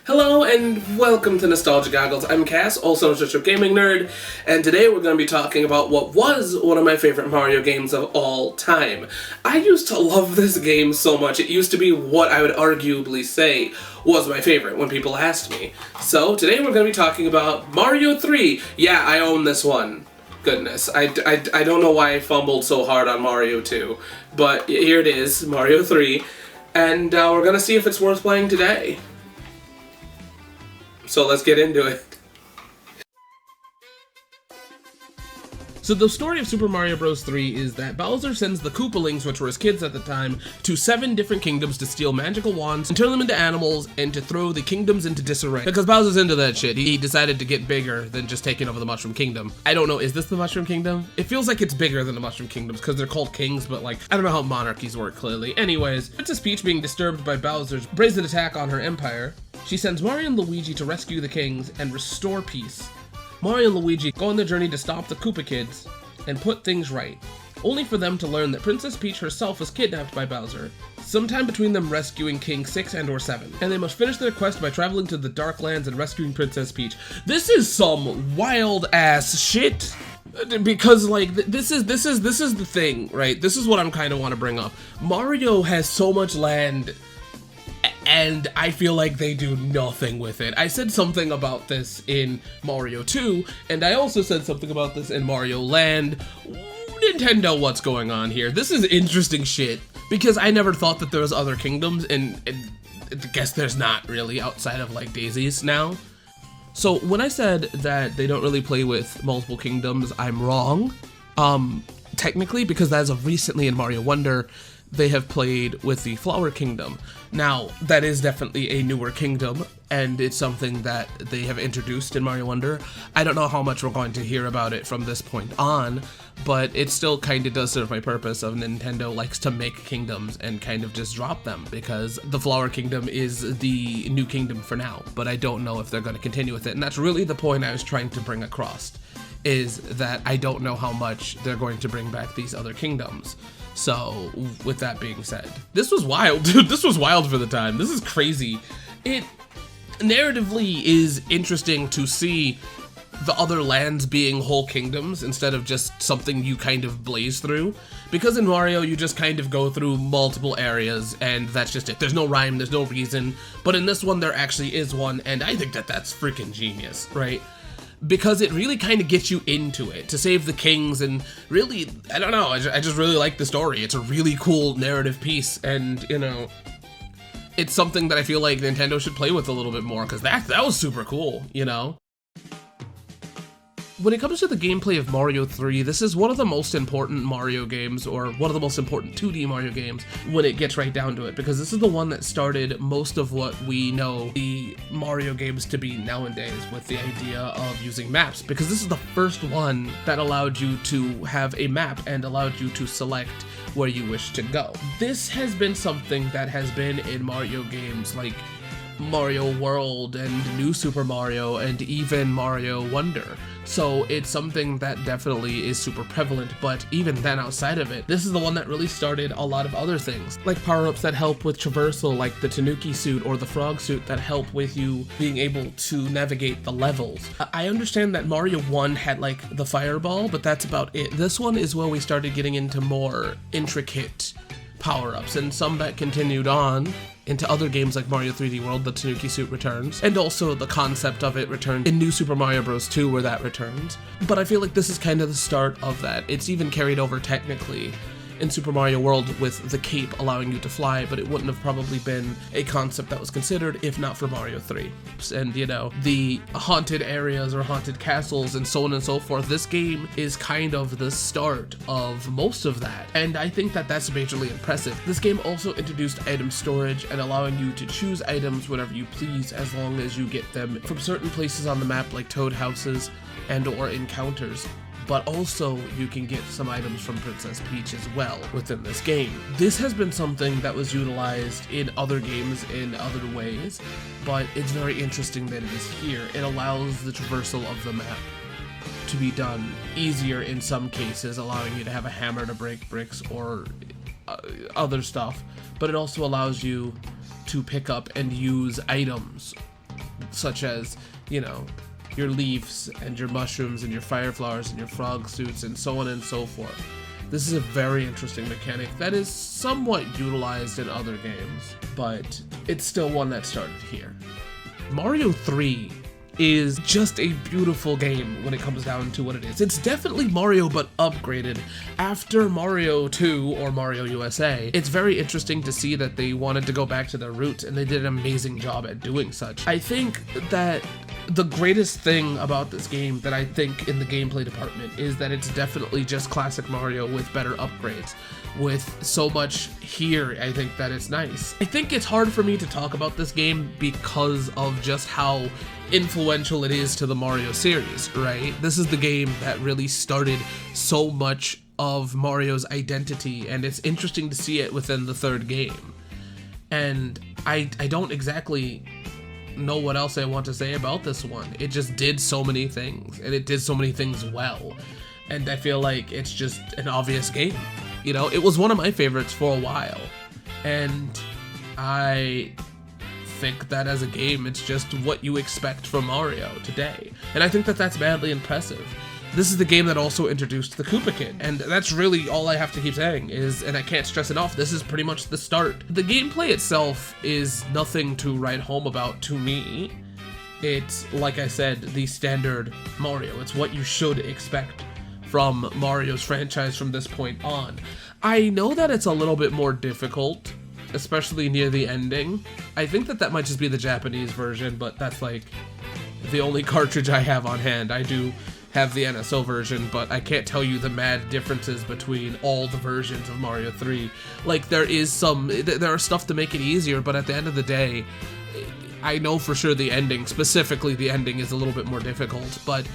Hello and welcome to Nostalgia Goggles. I'm Cass, also known as Retro Gaming Nerd, and today we're going to be talking about what was one of my favorite Mario games of all time. I used to love this game so much. It used to be what I would arguably say was my favorite when people asked me. So today we're going to be talking about Mario 3. Yeah, I own this one. Goodness, I don't know why I fumbled so hard on Mario 2, but here it is, Mario 3, and we're going to see if it's worth playing today. So let's get into it. So the story of Super Mario Bros. 3 is that Bowser sends the Koopalings, which were his kids at the time, to 7 different kingdoms to steal magical wands and turn them into animals and to throw the kingdoms into disarray. Because Bowser's into that shit. He decided to get bigger than just taking over the Mushroom Kingdom. I don't know, is this the Mushroom Kingdom? It feels like it's bigger than the Mushroom Kingdoms because they're called kings, but like, I don't know how monarchies work clearly. Anyways, Princess Peach, being disturbed by Bowser's brazen attack on her empire, she sends Mario and Luigi to rescue the kings and restore peace. Mario and Luigi go on their journey to stop the Koopa Kids and put things right, only for them to learn that Princess Peach herself was kidnapped by Bowser, sometime between them rescuing King 6 and or 7, and they must finish their quest by traveling to the Dark Lands and rescuing Princess Peach. This is some wild ass shit, because like this is the thing, right? This is what I'm kind of want to bring up. Mario has so much land, and I feel like they do nothing with it. I said something about this in Mario 2, and I also said something about this in Mario Land. Nintendo, what's going on here? This is interesting shit, because I never thought that there was other kingdoms, and I guess there's not really outside of like Daisy's now. So when I said that they don't really play with multiple kingdoms, I'm wrong. Technically, because as of recently in Mario Wonder, they have played with the Flower Kingdom. Now, that is definitely a newer kingdom, and it's something that they have introduced in Mario Wonder. I don't know how much we're going to hear about it from this point on, but it still kind of does serve my purpose of Nintendo likes to make kingdoms and kind of just drop them, because the Flower Kingdom is the new kingdom for now, but I don't know if they're going to continue with it, and that's really the point I was trying to bring across, is that I don't know how much they're going to bring back these other kingdoms. So, with that being said, this was wild, dude. This was wild for the time. This is crazy. It narratively is interesting to see the other lands being whole kingdoms instead of just something you kind of blaze through. Because in Mario, you just kind of go through multiple areas, and that's just it. There's no rhyme, there's no reason. But in this one, there actually is one, and I think that that's freaking genius, right? Because it really kind of gets you into it, to save the kings, and really, I don't know, I just really like the story. It's a really cool narrative piece, and, you know, it's something that I feel like Nintendo should play with a little bit more, because that was super cool, you know? When it comes to the gameplay of Mario 3, this is one of the most important Mario games, or one of the most important 2D Mario games, when it gets right down to it, because this is the one that started most of what we know the Mario games to be nowadays, with the idea of using maps, because this is the first one that allowed you to have a map and allowed you to select where you wish to go. This has been something that has been in Mario games like Mario World and New Super Mario and even Mario Wonder. So it's something that definitely is super prevalent, but even then outside of it, this is the one that really started a lot of other things, like power-ups that help with traversal, like the Tanuki suit or the frog suit that help with you being able to navigate the levels. I understand that Mario 1 had like the fireball, but that's about it. This one is where we started getting into more intricate power-ups, and some that continued on into other games like Mario 3D World. The Tanuki suit returns, and also the concept of it returned in New Super Mario Bros. 2, where that returns. But I feel like this is kind of the start of that. It's even carried over technically in Super Mario World with the cape allowing you to fly, but it wouldn't have probably been a concept that was considered if not for Mario 3. And, you know, the haunted areas or haunted castles and so on and so forth, this game is kind of the start of most of that, and I think that that's majorly impressive. This game also introduced item storage and allowing you to choose items whenever you please, as long as you get them from certain places on the map like Toad houses and or encounters. But also you can get some items from Princess Peach as well within this game. This has been something that was utilized in other games in other ways, but it's very interesting that it is here. It allows the traversal of the map to be done easier in some cases, allowing you to have a hammer to break bricks or other stuff, but it also allows you to pick up and use items such as, you know, your leaves and your mushrooms and your fire flowers and your frog suits and so on and so forth. This is a very interesting mechanic that is somewhat utilized in other games, but it's still one that started here. Mario 3 is just a beautiful game when it comes down to what it is. It's definitely Mario, but upgraded after Mario 2 or Mario USA. It's very interesting to see that they wanted to go back to their roots, and they did an amazing job at doing such. I think that the greatest thing about this game that I think in the gameplay department is that it's definitely just classic Mario with better upgrades. With so much here, I think that it's nice. I think it's hard for me to talk about this game because of just how influential it is to the Mario series, right? This is the game that really started so much of Mario's identity, and it's interesting to see it within the third game. And I don't exactly know what else I want to say about this one. It just did so many things, and it did so many things well. And I feel like it's just an obvious game. You know, it was one of my favorites for a while, and I think that as a game, it's just what you expect from Mario today. And I think that that's madly impressive. This is the game that also introduced the Koopa Kid, and that's really all I have to keep saying is, and I can't stress it enough, this is pretty much the start. The gameplay itself is nothing to write home about to me. It's, like I said, the standard Mario. It's what you should expect from Mario's franchise from this point on. I know that it's a little bit more difficult, especially near the ending. I think that that might just be the Japanese version, but that's like the only cartridge I have on hand. I do have the NSO version, but I can't tell you the mad differences between all the versions of Mario 3. Like, there are stuff to make it easier, but at the end of the day, I know for sure the ending, specifically the ending, is a little bit more difficult, but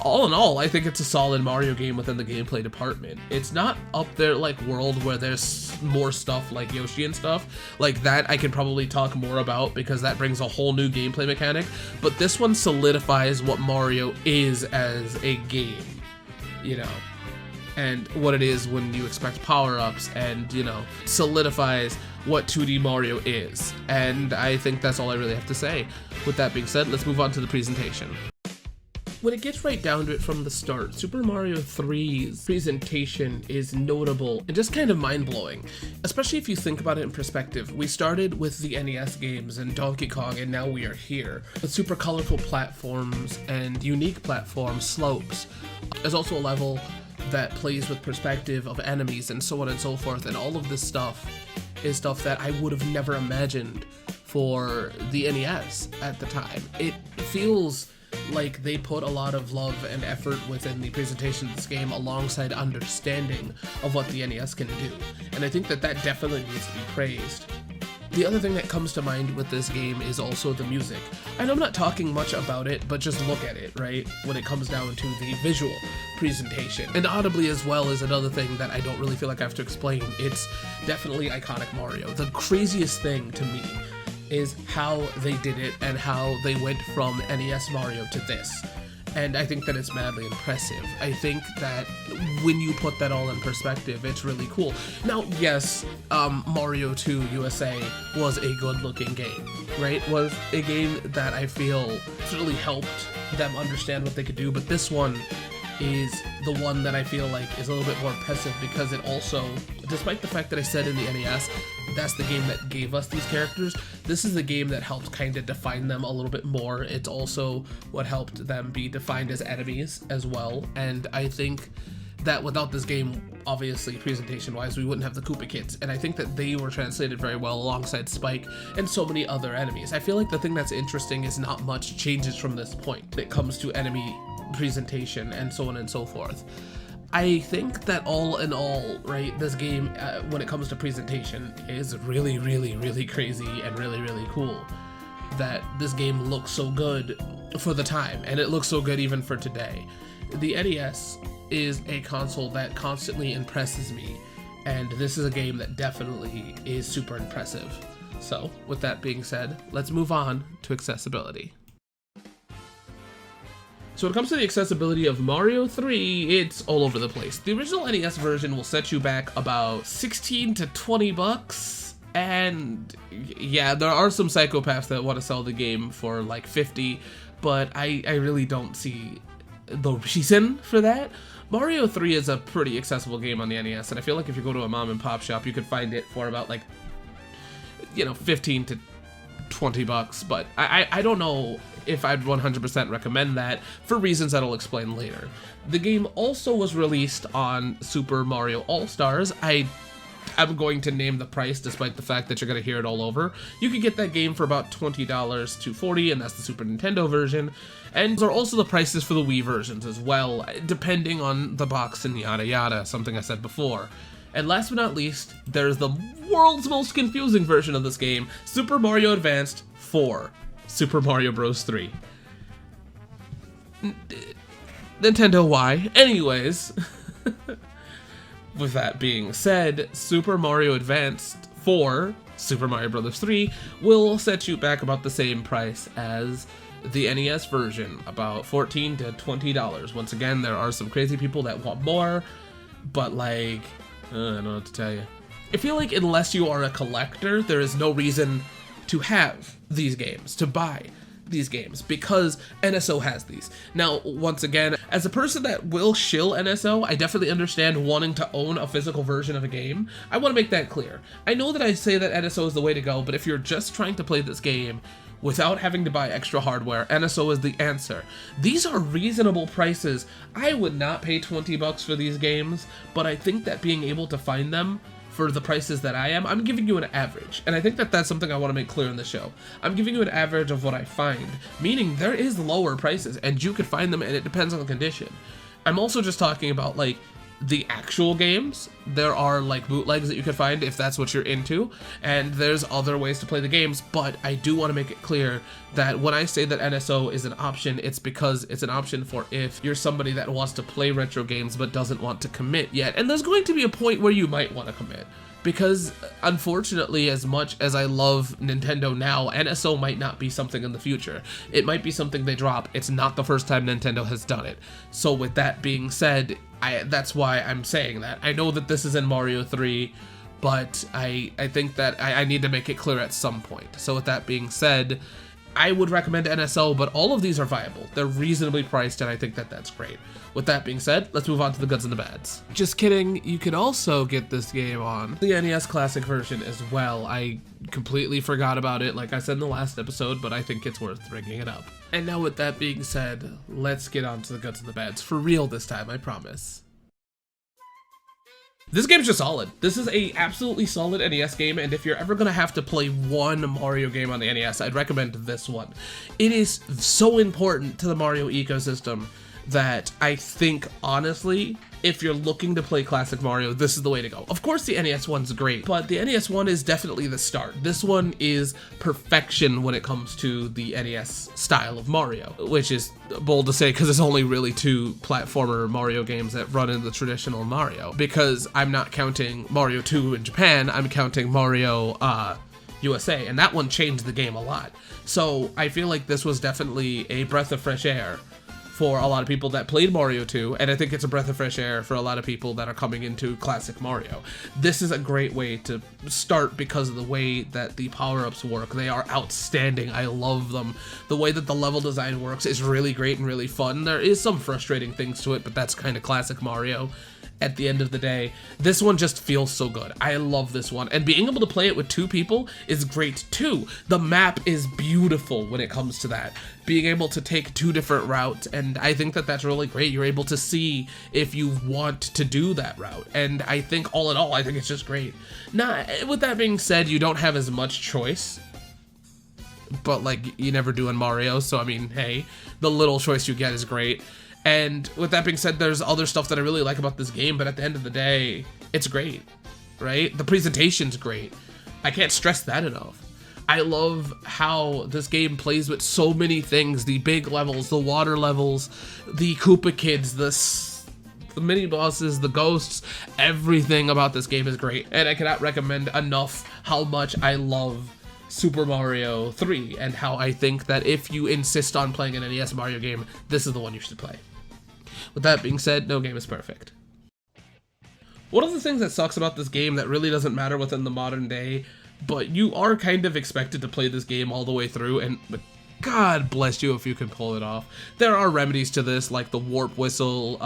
all in all, I think it's a solid Mario game within the gameplay department. It's not up there like World, where there's more stuff like Yoshi and stuff. Like that I can probably talk more about because that brings a whole new gameplay mechanic. But this one solidifies what Mario is as a game, you know, and what it is when you expect power-ups, and, you know, solidifies what 2D Mario is. And I think that's all I really have to say. With that being said, let's move on to the presentation. When it gets right down to it from the start, Super Mario 3's presentation is notable and just kind of mind-blowing, especially if you think about it in perspective. We started with the NES games and Donkey Kong, and now we are here with super colorful platforms and unique platform slopes. There's also a level that plays with perspective of enemies and so on and so forth, and all of this stuff is stuff that I would have never imagined for the NES at the time. It feels like they put a lot of love and effort within the presentation of this game alongside understanding of what the NES can do, and I think that that definitely needs to be praised. The other thing that comes to mind with this game is also the music. I know I'm not talking much about it, but just look at it, right? When it comes down to the visual presentation. And audibly as well is another thing that I don't really feel like I have to explain. It's definitely iconic Mario. The craziest thing to me is how they did it and how they went from NES Mario to this. And I think that it's madly impressive. I think that when you put that all in perspective, it's really cool. Now, yes, Mario 2 USA was a good-looking game, right? Was a game that I feel really helped them understand what they could do, but this one is the one that I feel like is a little bit more impressive because it also, despite the fact that I said in the NES, that's the game that gave us these characters, this is the game that helped kind of define them a little bit more. It's also what helped them be defined as enemies as well, and I think that without this game, obviously presentation-wise, we wouldn't have the Koopa Kids, and I think that they were translated very well alongside Spike and so many other enemies. I feel like the thing that's interesting is not much changes from this point when it comes to enemy presentation and so on and so forth. I think that all in all, right, this game, when it comes to presentation, is really, really, really crazy and really, really cool. That this game looks so good for the time, and it looks so good even for today. The NES is a console that constantly impresses me, and this is a game that definitely is super impressive. So, with that being said, let's move on to accessibility. So when it comes to the accessibility of Mario 3, it's all over the place. The original NES version will set you back about 16 to 20 bucks And yeah, there are some psychopaths that want to sell the game for like 50, but I really don't see the reason for that. Mario 3 is a pretty accessible game on the NES, and I feel like if you go to a mom and pop shop, you could find it for about like, 15 to 20 bucks, but I don't know if I'd 100% recommend that for reasons that I'll explain later. The game also was released on Super Mario All-Stars. I'm going to name the price despite the fact that you're going to hear it all over. You could get that game for about $20 to $40, and that's the Super Nintendo version. And there are also the prices for the Wii versions as well, depending on the box and yada yada, something I said before. And last but not least, there's the world's most confusing version of this game, Super Mario Advanced for Super Mario Bros. 3. Nintendo, why? Anyways, with that being said, Super Mario Advanced for Super Mario Bros. 3 will set you back about the same price as the NES version, about $14 to $20. Once again, there are some crazy people that want more, but like, I don't know what to tell you. I feel like unless you are a collector, there is no reason to have these games, to buy these games, because NSO has these. Now, once again, as a person that will shill NSO, I definitely understand wanting to own a physical version of a game. I want to make that clear. I know that I say that NSO is the way to go, but if you're just trying to play this game without having to buy extra hardware, NSO is the answer. These are reasonable prices. I would not pay 20 bucks for these games, but I think that being able to find them for the prices that I'm giving you an average. And I think that that's something I want to make clear in the show. I'm giving you an average of what I find, meaning there is lower prices and you could find them, and it depends on the condition. I'm also just talking about like the actual games. There are like bootlegs that you could find if that's what you're into, and there's other ways to play the games, but I do want to make it clear that when I say that NSO is an option, it's because it's an option for if you're somebody that wants to play retro games but doesn't want to commit yet. And there's going to be a point where you might want to commit, because unfortunately, as much as I love Nintendo now, NSO might not be something in the future. It might be something they drop. It's not the first time Nintendo has done it. So with that being said, that's why I'm saying that. I know that this is in Mario 3, but I think that I need to make it clear at some point. So with that being said, I would recommend NSO, but all of these are viable. They're reasonably priced, and I think that that's great. With that being said, let's move on to the goods and the bads. Just kidding, you can also get this game on the NES Classic version as well. I completely forgot about it, like I said in the last episode, but I think it's worth bringing it up. And now with that being said, let's get on to the goods and the bads. For real this time, I promise. This game's just solid. This is a absolutely solid NES game, and if you're ever gonna have to play one Mario game on the NES, I'd recommend this one. It is so important to the Mario ecosystem that I think, honestly, if you're looking to play classic Mario, this is the way to go. Of course, the NES one's great, but the NES one is definitely the start. This one is perfection when it comes to the NES style of Mario, which is bold to say because there's only really two platformer Mario games that run in the traditional Mario, because I'm not counting Mario 2 in Japan, I'm counting Mario USA, and that one changed the game a lot. So I feel like this was definitely a breath of fresh air for a lot of people that played Mario 2, and I think it's a breath of fresh air for a lot of people that are coming into classic Mario. This is a great way to start because of the way that the power-ups work. They are outstanding. I love them. The way that the level design works is really great and really fun. There is some frustrating things to it, but that's kind of classic Mario. At the end of the day, this one just feels so good. I love this one, and being able to play it with two people is great too. The map is beautiful when it comes to that. Being able to take two different routes, and I think that that's really great. You're able to see if you want to do that route, and I think all in all, I think it's just great. Now, with that being said, you don't have as much choice, but like you never do in Mario, so I mean, hey, the little choice you get is great. And with that being said, there's other stuff that I really like about this game, but at the end of the day, it's great, right? The presentation's great. I can't stress that enough. I love how this game plays with so many things, the big levels, the water levels, the Koopa Kids, the mini bosses, the ghosts, everything about this game is great. And I cannot recommend enough how much I love Super Mario 3, and how I think that if you insist on playing an NES Mario game, this is the one you should play. With that being said, no game is perfect. One of the things that sucks about this game that really doesn't matter within the modern day but you are kind of expected to play this game all the way through, and God bless you if you can pull it off. There are remedies to this, like the warp whistle,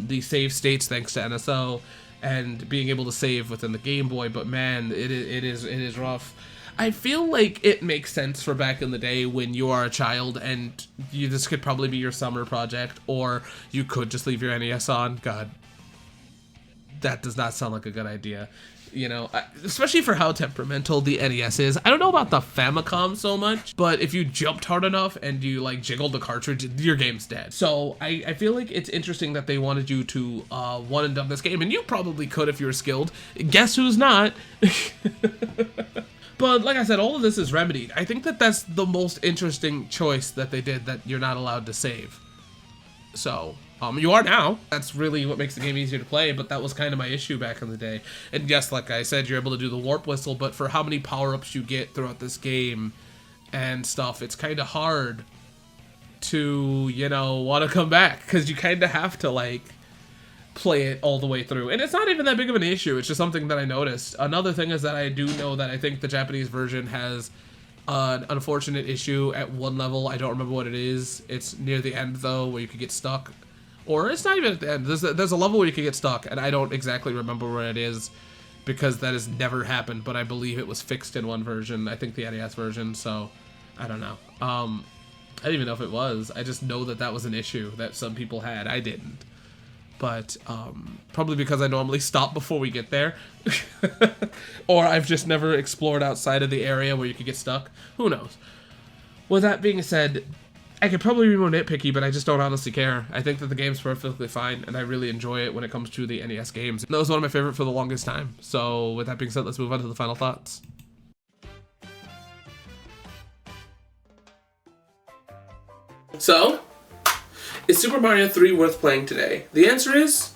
the save states thanks to NSO, and being able to save within the Game Boy, but man, it is rough. I feel like it makes sense for back in the day when you are a child and this could probably be your summer project, or you could just leave your NES on. God, that does not sound like a good idea. You know, especially for how temperamental the NES is. I don't know about the Famicom so much, but if you jumped hard enough and you like jiggled the cartridge, your game's dead. So I feel like it's interesting that they wanted you to one and done this game, and you probably could if you were skilled. Guess who's not? But like I said, all of this is remedied. I think that that's the most interesting choice that they did, that you're not allowed to save. So, you are now. That's really what makes the game easier to play, but that was kind of my issue back in the day. And yes, like I said, you're able to do the warp whistle, but for how many power-ups you get throughout this game and stuff, it's kind of hard to, you know, want to come back, because you kind of have to, like, play it all the way through. And it's not even that big of an issue, it's just something that I noticed. Another thing is that I do know that I think the Japanese version has an unfortunate issue at one level. I don't remember what it is. It's near the end, though, where you could get stuck. Or it's not even at the end. There's a level where you could get stuck, and I don't exactly remember where it is, because that has never happened, but I believe it was fixed in one version. I think the NES version, so I don't know. I didn't even know if it was. I just know that that was an issue that some people had. I didn't. But probably because I normally stop before we get there. Or I've just never explored outside of the area where you could get stuck. Who knows? With that being said, I could probably be more nitpicky, but I just don't honestly care. I think that the game's perfectly fine, and I really enjoy it when it comes to the NES games. And that was one of my favorite for the longest time. So with that being said, let's move on to the final thoughts. So, is Super Mario 3 worth playing today? The answer is,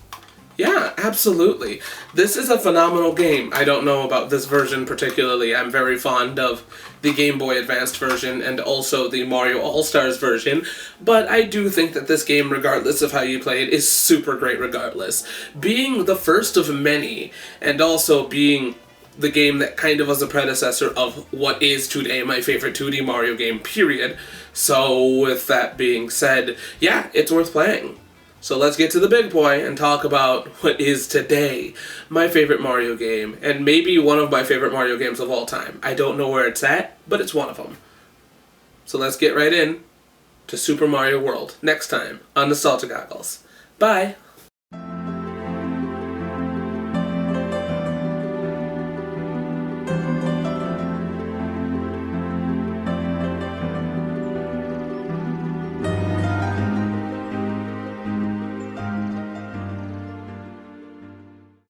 yeah, absolutely. This is a phenomenal game. I don't know about this version particularly. I'm very fond of the Game Boy Advanced version and also the Mario All-Stars version, but I do think that this game, regardless of how you play it, is super great regardless. Being the first of many, and also being the game that kind of was a predecessor of what is today my favorite 2D Mario game, period. So with that being said, yeah, it's worth playing. So let's get to the big boy and talk about what is today my favorite Mario game, and maybe one of my favorite Mario games of all time. I don't know where it's at, but it's one of them. So let's get right in to Super Mario World next time on Nostalgia Goggles. Bye!